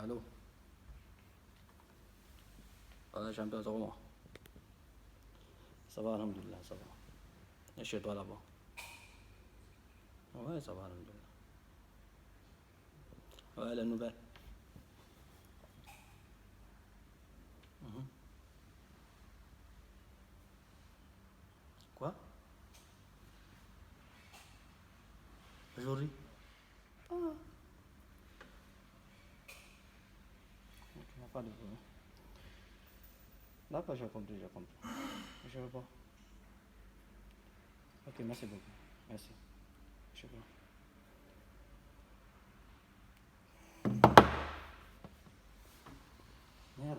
Allô. Champion, ça va moi? Ça va, alhamdoulilah, ça va. Et chez toi là-bas? Ouais, ça va, alhamdoulilah. Ouais, les nouvelles. Mhm. Quoi? Aujourd'hui? Ah. Ok, y a pas de problème. D'accord, j'ai compris, j'ai compris. Je veux pas. Ok, merci beaucoup. Merci. Je sais pas. Merde.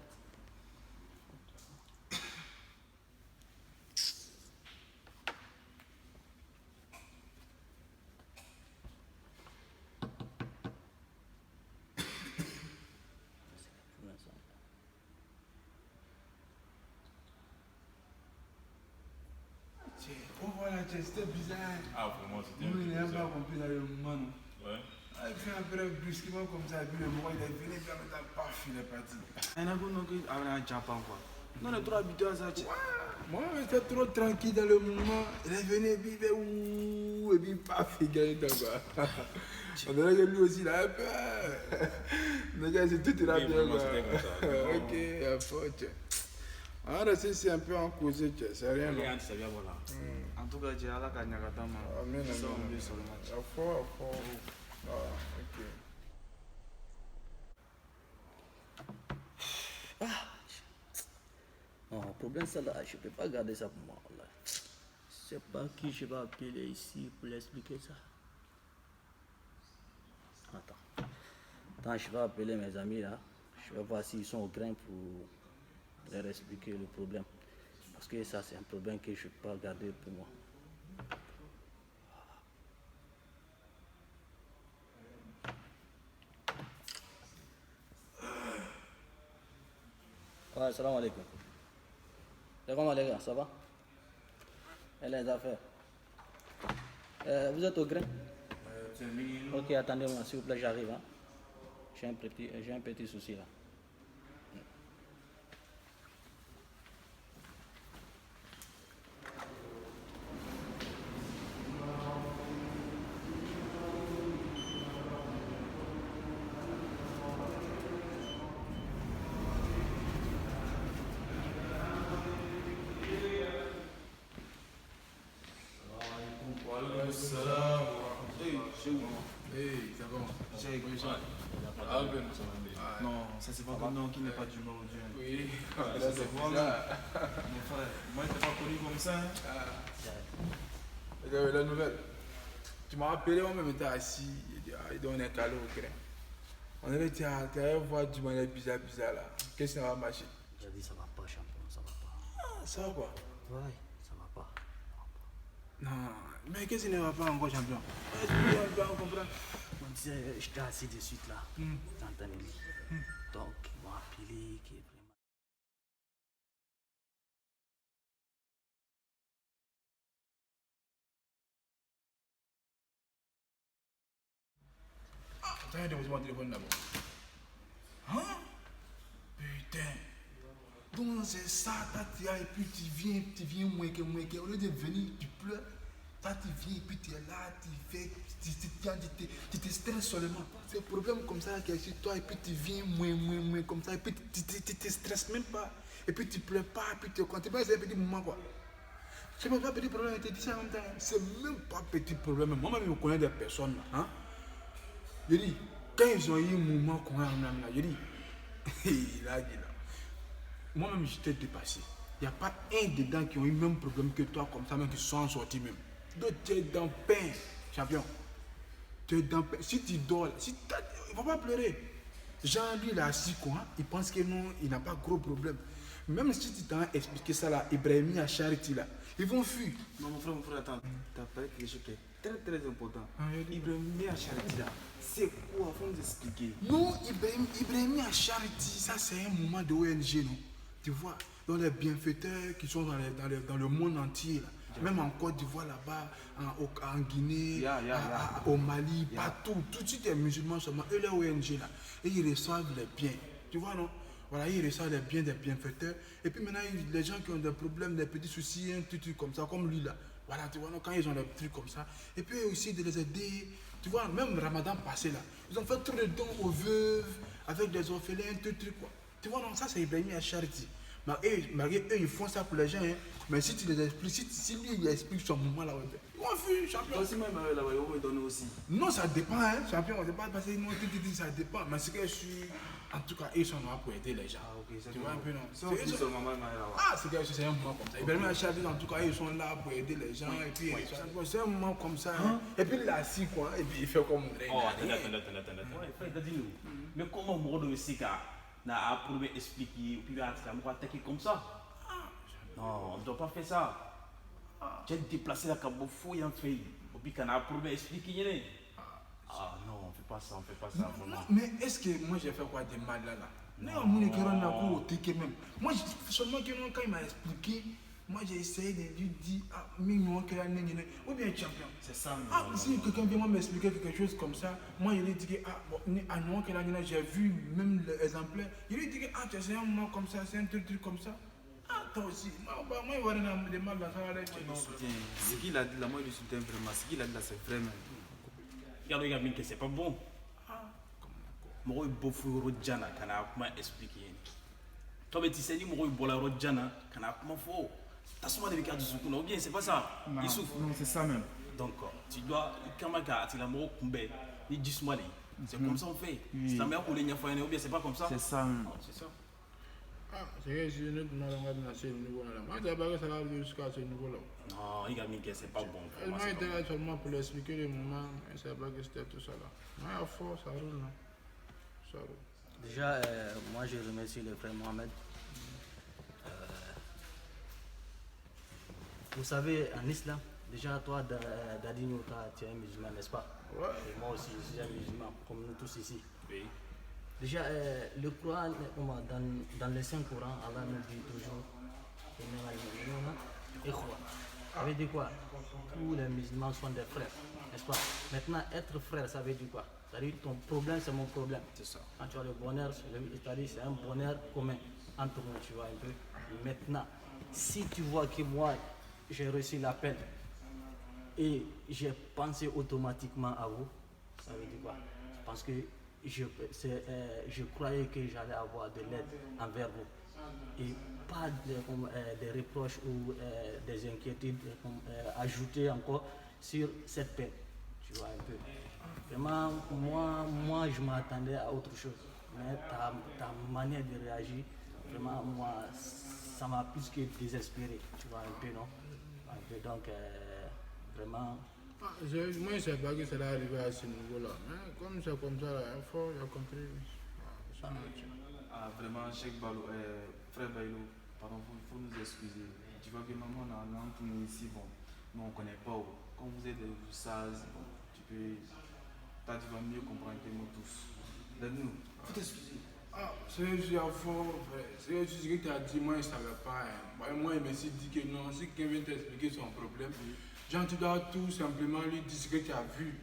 Oh voilà, c'était bizarre. Ah, vraiment, c'était Nous, il n'a bizarre. pas compris dans le moment. Non. Ouais. Ah, il fait un peu brusquement comme ça, et puis le moment il est venu, puis en même temps, paf, il est parti. Un ago non que avait un Japan quoi. Non, on est trop habitué à ça. Moi, j'étais trop tranquille dans le moment. Il est venu, et puis il fait ouh, et puis paf, il gagne dans quoi. On dirait que lui aussi, il a un peu. Le gars, c'est tout ira Oui, bien. vraiment, Quoi. c'était comme ça. Ok, à faute. Alors, c'est un peu en cause, c'est rien. Les Non. gens savaient voilà. En tout cas, j'ai à la Kanyakatama. Amen, Ça, on amen. est sur le match. À fort, à fort. Ah, ok. Non, le problème c'est là, je ne peux pas garder ça pour moi. Là. Je ne sais pas qui je vais appeler ici pour l'expliquer ça. Attends. Attends, je vais appeler mes amis là. Je vais voir s'ils sont au grain pour leur expliquer le problème. Parce que ça, c'est un problème que je ne peux pas garder pour moi. Ouais, salam alaikum. C'est comment les gars, ça va? Et les affaires? Vous êtes au grain? Ok, attendez-moi, s'il vous plaît, j'arrive. Hein. J'ai un petit souci là. Hey, c'est où? Hey, ça va? J'ai écrit ça. Ah, ben. Non, ça c'est pas comme non qui n'est pas d'humain aujourd'hui. Oui, Ça, là, c'est c'est vraiment. bizarre. Mon frère, moi je t'ai pas connu comme ça. Hein. Regarde la nouvelle. Tu m'as appelé, moi-même, j'étais assis. Il dit, on est calé au grain. On avait dit, tu allais voir du manière bizarre, bizarre là. Qu'est-ce qui va marcher? J'ai dit ça va pas, champion, ça va pas. Ah, ça va quoi? Ouais, ça va pas. Non, mais qu'est-ce qui ne va pas encore, champion? Tu peux pas comprendre. On disait, j'étais assis de suite là. T'entends Donc, ils m'ont appelé. Qui est vraiment... Tu as déposé mon téléphone d'abord. Hein? Putain. Donc c'est ça, tu et puis tu viens moins que. Au lieu de venir, tu pleures. Toi, tu viens et puis tu es là, tu te stresses seulement. C'est un problème comme ça qui est sur toi et puis tu viens moins comme ça et puis tu te stresses même pas. Et puis tu pleures pas et puis tu es content. C'est un petit moment quoi. C'est même pas un petit problème, je te dis ça en même temps. C'est même pas un petit problème. Moi-même, je connais des personnes là. Hein? Je dis, quand ils ont eu un moment qu'on a là, je dis, il a dit là. Moi-même, j'étais dépassé. Il n'y a pas un dedans qui ont eu le même problème que toi, comme ça, même qui sont sortis même. Donc, tu es dans le pain, champion. Tu es dans le pain. Si tu dors, il ne va pas pleurer. Jean, lui, il est assis, quoi. Il pense que non, il n'a pas gros problème. Même si tu t'as expliqué ça là, Ibrahim à Charity là, ils vont fuir. Non, mon frère, attends. Tu as parlé de quelque chose qui est très très important. Ah, Ibrahim à Charity là, c'est quoi? Faut nous expliquer. Non, Ibrahim à Charity, ça c'est un mouvement de ONG, non? Tu vois, dans les bienfaiteurs qui sont dans le monde entier là. Même en Côte d'Ivoire là-bas, en Guinée, au Mali, partout, tout de suite les musulmans seulement, eux les ONG là, et ils reçoivent les biens, tu vois non? Voilà, ils reçoivent les biens des bienfaiteurs, et puis maintenant les gens qui ont des problèmes, des petits soucis, un truc comme ça, comme lui là, voilà, tu vois non, quand ils ont des trucs comme ça, et puis aussi de les aider, tu vois, même Ramadan passé là, ils ont fait tous les dons aux veuves, avec des orphelins, tout truc quoi, tu vois non, ça c'est Ibrahim Charity. Malgré eux, ils font ça pour les gens, hein. Mais si tu les expliques, si lui il explique son moment là, ils vont fuir, champion. Toi aussi, même là-bas, ils vont me donner aussi. Non, ça dépend, hein, champion, on ne pas passer, non, ça dépend. Mais c'est que je suis. En tout cas, ils sont là pour aider les gens. Ah, ok, c'est tu vois un peu, non? C'est sur maman là-bas. Ah, c'est que c'est un moment comme ça. Ils veulent acheter, en tout cas, ils sont là pour aider les gens. Et puis, c'est un moment comme ça. Hein. Et puis, il est assis, quoi. Et puis, il fait comme. Oh, attends. Mais comment Moro de Sika n'a approuvé expliquer, puis il a attaqué comme ça? Non, on ne doit pas faire ça. Tu as déplacé la Kabofou et en fait. Et puis qu'on a approuvé expliquer. Ah non, on ne fait pas ça, Non, mais est-ce que moi j'ai fait quoi de mal là? Non, moi seulement quand il m'a expliqué, moi j'ai essayé de lui dire, ah, ou bien champion. C'est ça. Ah, si quelqu'un vient m'expliquer quelque chose comme ça, moi je lui dis que, ah, bon, j'ai vu même l'exemplaire, je lui dis que, ah, c'est un moment comme ça, c'est un truc comme ça. Ah, toi aussi, moi il va y avoir des mal dans ça. Ce qu'il a dit là, moi je le soutiens vraiment. Ce qu'il a dit là, c'est vrai même. Regarde, que c'est pas bon. Moi, il faut Rodjana, qu'on a comment expliquer. Toi, tu sais, moi, il faut la Rodjana, qu'on a comment faut. T'as souvent des cas de soukouna, ou bien c'est pas ça. Il souffre. Non, c'est ça même. Donc, tu dois, quand tu as mort, il dit c'est comme ça on fait. C'est ta mère pour les niafouines, ou bien c'est pas comme ça. C'est ça même. C'est ça. Ah, c'est que si nous demandons à ce niveau-là, moi je pas que ça va jusqu'à ce niveau-là. Non, il a mis que c'est pas bon. Moi j'étais là seulement pour l'expliquer le moment, et c'est pas que c'était tout ça là. Mais à force, ça roule, non? Ça roule. Déjà, moi je remercie le frère Mohamed. Vous savez, en islam, déjà toi, Dadinho, tu es un musulman, n'est-ce pas? Ouais. Et moi aussi, je suis un musulman, comme nous tous ici. Oui. Déjà, le Coran, dans le Saint-Coran, Allah nous dit toujours ça veut dire quoi? Tous les musulmans sont des frères, n'est-ce pas? Maintenant, être frère, ça veut dire quoi? C'est-à-dire ton problème, c'est mon problème. C'est ça. Quand tu as le bonheur, c'est-à-dire c'est un bonheur commun entre nous, tu vois un peu. Maintenant, si tu vois que moi, j'ai reçu l'appel et j'ai pensé automatiquement à vous, ça veut dire quoi? Parce que je croyais que j'allais avoir de l'aide envers vous et pas des reproches ou des inquiétudes ajoutées encore sur cette peine, tu vois un peu. Vraiment, moi je m'attendais à autre chose, mais ta manière de réagir, vraiment, moi, ça m'a plus que désespéré, tu vois un peu, non? Un peu, donc, vraiment... Moi, je ne sais pas que ça va arriver à ce niveau-là. Mais comme c'est comme ça, il faut compris. Ah, vraiment, Cheikh Balou, frère Bailo, pardon, il faut nous excuser. Tu vois que maman, on a entre nous ici, bon, nous on ne connaît pas. Quand vous êtes des sages, bon, tu vas mieux comprendre que nous tous. Donne-nous, il faut t'excuser. Ah, c'est juste à fond, c'est juste que tu as dit, moi je ne savais pas. Hein. Moi, il me suis dit que non, si quelqu'un vient t'expliquer son problème, genre, tu dois tout simplement lui dire ce que tu as vu.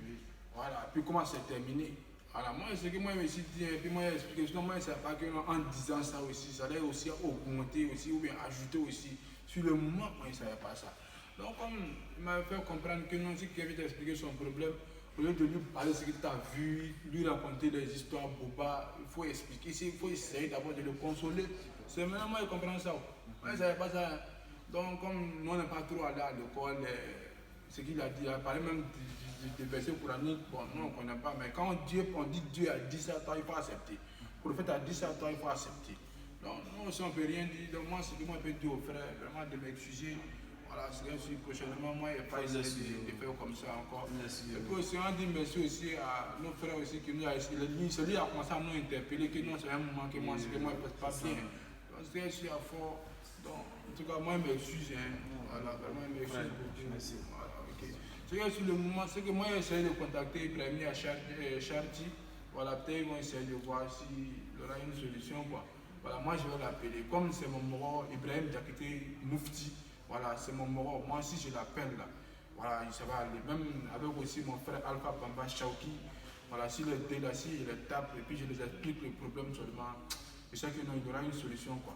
Voilà, puis comment c'est terminé. Voilà, moi, c'est que moi, je me suis dit, et puis moi, j'ai expliqué, sinon, moi, je ne savais pas qu'en disant ça aussi, ça allait aussi augmenter aussi, ou bien ajouter aussi. Sur le moment, moi, je ne savais pas ça. Donc, comme il m'a fait comprendre que non, si quelqu'un vient t'expliquer son problème, au lieu de lui parler de ce que tu as vu, lui raconter des histoires boba, il faut expliquer, il faut essayer d'abord de le consoler. C'est maintenant moi je comprends ça. Moi je ne savais pas ça. Donc comme nous on n'est pas trop allé à l'école, ce qu'il a dit, il a parlé même des versets coraniques, bon nous on ne connaît pas, mais quand on dit Dieu a dit ça, toi il faut accepter. Le prophète a dit ça, toi il faut accepter. Donc nous aussi on ne peut rien dire, donc moi c'est que moi je peux dire aux frères, vraiment de m'excuser. Voilà, c'est que prochainement, moi, il n'y a pas essayé de faire comme ça encore. Et puis aussi, on dit merci aussi à nos frères aussi qui nous a essayé. Celui a commencé à nous interpeller, que non, c'est un moment que moi, c'est que moi, je ne passe pas bien. Donc, c'est que je suis à fort. Donc, en tout cas, moi, je m'excuse. Voilà, vraiment, je m'excuse beaucoup. Merci. Voilà, ok. C'est que sur le moment, c'est que moi, j'ai essayé de contacter Ibrahim à Charti. Voilà, peut-être ils vont essayer de voir s'il y aura une solution, quoi. Voilà, moi, je vais l'appeler. Comme c'est mon mort, Ibrahim Diakité Moufti. Voilà, c'est mon moro. Moi, si je l'appelle là, voilà, ça va aller. Même avec aussi mon frère Alpha Bamba Chauki, voilà, si les deux là, si je les tape et puis je les explique le problème seulement, je sais que non, il y aura une solution quoi.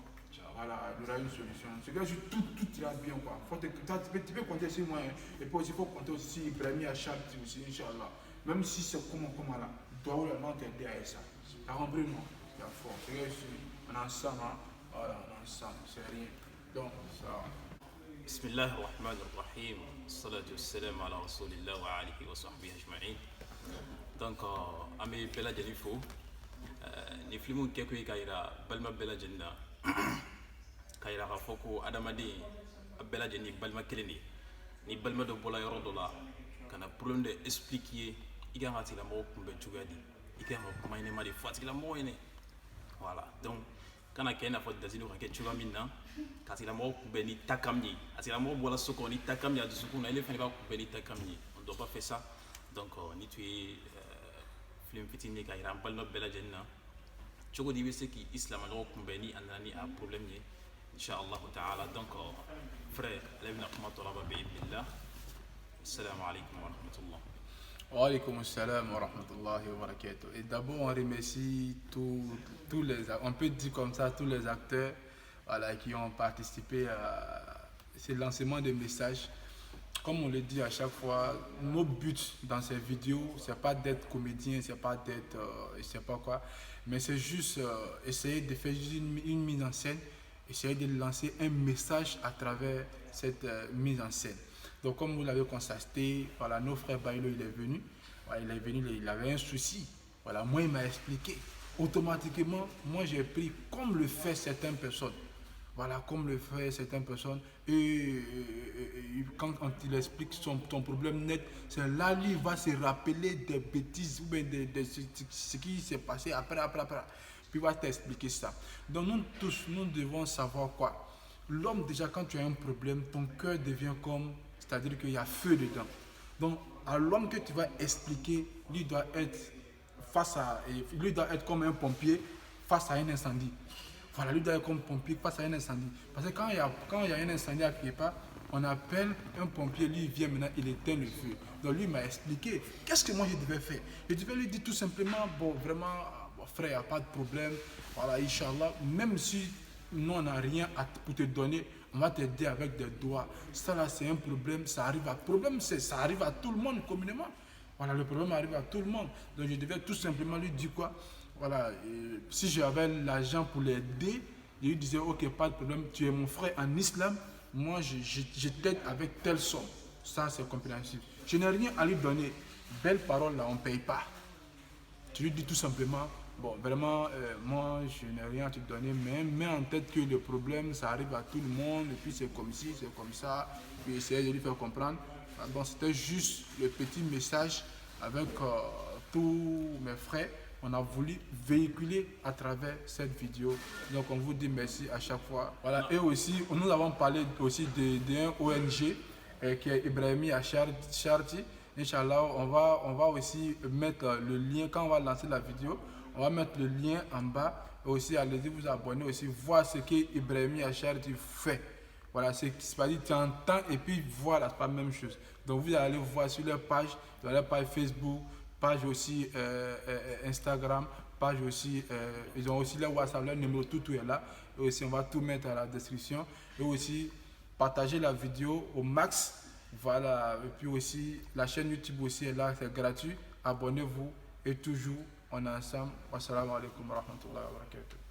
Voilà, il y aura une solution. C'est que tout ira bien quoi. Tu peux compter sur moi. Hein. Et puis aussi, il faut compter aussi sur Ibrahim Achab aussi, Inch'Allah. Même si c'est comment là, doit vraiment t'aider à ça. T'as compris non? Il y a fort. C'est que on est ensemble, hein. Voilà, on est ensemble, c'est rien. Donc, ça. Bismillah ar-Rahman ar-Rahim. Salatu wassalam ala rasulillah wa alihi wa sahbihi ajma'in. Donc, Amé Bella Jenifo, ni filmu keko kaira balma Bella Jenna. Kaira ka foko adamadi Bella Jenni balma keleni. Ni balma do bola yoro dola. Kana problème de expliquer iga ngati la mo kumbe jugadi. Iga ko mayne mari fatila mo ene. Voilà. Donc kana kena fo dazino ka kechuga minna. Kasi la mo kumbe ni takamni. Asi la mo bola soko ni takamni a dusukuna ile fani ba kumbe ni takamni. On doit pas faire ça. Donc ni tu es film fitini ka ira balma Bella Jenna. Chogo di wese ki islam no kumbe ni anani a problème ni. Inch'Allah ta'ala. Donc frère, lève-nous comment tu vas bi billah. Assalamu alaikum wa rahmatullah. Wa alaikum assalam wa rahmatullahi wa barakatuh. Et d'abord, on remercie tous les, on peut dire comme ça, tous les acteurs voilà, qui ont participé à ce lancement de messages. Comme on le dit à chaque fois, nos buts dans ces vidéos, c'est pas d'être comédien, c'est pas d'être, je sais pas quoi, mais c'est juste essayer de faire une mise en scène, essayer de lancer un message à travers cette mise en scène. Donc comme vous l'avez constaté, voilà, nos frères Bailo, il est venu, voilà, il avait un souci. Voilà, moi il m'a expliqué. Automatiquement, moi j'ai pris comme le fait certaines personnes. Voilà, comme le fait certaines personnes. Et quand il explique ton problème net, c'est là lui va se rappeler des bêtises ou bien de ce qui s'est passé après. Puis il va t'expliquer ça. Donc nous tous, nous devons savoir quoi. L'homme déjà quand tu as un problème, ton cœur devient comme, c'est-à-dire qu'il y a feu dedans. Donc à l'homme que tu vas expliquer, lui doit être comme un pompier face à un incendie. Voilà, lui doit être comme pompier face à un incendie. Parce que quand il y a un incendie à quelque part, on appelle un pompier, lui il vient maintenant, il éteint le feu. Donc lui m'a expliqué, qu'est-ce que moi je devais faire? Je devais lui dire tout simplement, bon vraiment, bon, frère, il n'y a pas de problème. Voilà, Inch'Allah, même si nous on n'a rien pour te donner, on va t'aider avec des doigts. Ça là c'est un problème, ça arrive à tout le monde communément. Voilà, le problème arrive à tout le monde. Donc je devais tout simplement lui dire quoi? Voilà, si j'avais l'argent pour l'aider, je lui disais ok, pas de problème, tu es mon frère en islam, moi je t'aide avec telle somme. Ça c'est compréhensible. Je n'ai rien à lui donner. Belle parole là, on ne paye pas. Tu lui dis tout simplement, bon vraiment, moi je n'ai rien à te donner, mais mets en tête que le problème ça arrive à tout le monde, et puis c'est comme ci, c'est comme ça, puis essayer de lui faire comprendre. Donc c'était juste le petit message avec tous mes frères. On a voulu véhiculer à travers cette vidéo. Donc on vous dit merci à chaque fois. Voilà. Et aussi, nous avons parlé aussi d'un ONG qui est Ibrahim Acharti. Inch'Allah, on va aussi mettre le lien, quand on va lancer la vidéo, on va mettre le lien en bas. Et aussi, allez-y vous abonner aussi, voir ce que Ibrahim Acharti fait. Voilà, c'est pas dit, tu entends et puis voilà, c'est pas la même chose. Donc vous allez voir sur leur page, sur leur page Facebook, page aussi Instagram, page aussi, ils ont aussi leur WhatsApp, leur numéro, tout est là. Et aussi on va tout mettre à la description. Et aussi partager la vidéo au max. Voilà, et puis aussi la chaîne YouTube aussi est là, c'est gratuit. Abonnez-vous et toujours on est ensemble. Wassalamu alaikum wa rahmatullahi wa barakatuh.